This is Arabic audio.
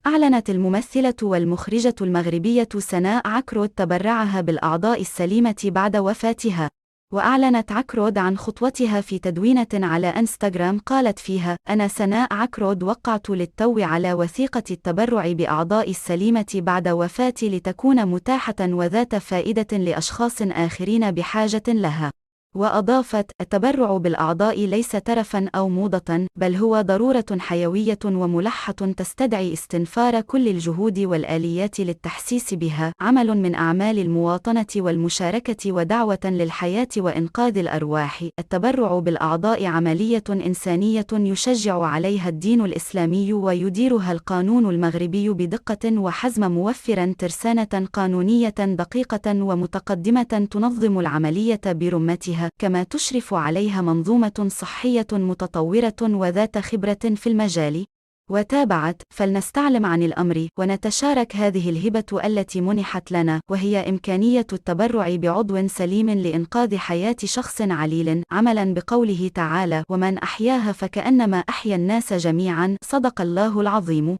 أعلنت الممثلة والمخرجة المغربية سناء عكرود تبرعها بالأعضاء السليمة بعد وفاتها. وأعلنت عكرود عن خطوتها في تدوينة على إنستغرام قالت فيها: أنا سناء عكرود وقعت للتو على وثيقة التبرع بأعضاء السليمة بعد وفاتي لتكون متاحة وذات فائدة لأشخاص آخرين بحاجة لها. وأضافت: التبرع بالأعضاء ليس ترفا أو موضة، بل هو ضرورة حيوية وملحة تستدعي استنفار كل الجهود والآليات للتحسيس بها، عمل من أعمال المواطنة والمشاركة ودعوة للحياة وإنقاذ الأرواح. التبرع بالأعضاء عملية إنسانية يشجع عليها الدين الإسلامي ويديرها القانون المغربي بدقة وحزم، موفرا ترسانة قانونية دقيقة ومتقدمة تنظم العملية برمتها، كما تشرف عليها منظومة صحية متطورة وذات خبرة في المجال. وتابعت: فلنستعلم عن الأمر ونتشارك هذه الهبة التي منحت لنا، وهي إمكانية التبرع بعضو سليم لإنقاذ حياة شخص عليل، عملا بقوله تعالى: ومن أحياها فكأنما أحيا الناس جميعا. صدق الله العظيم.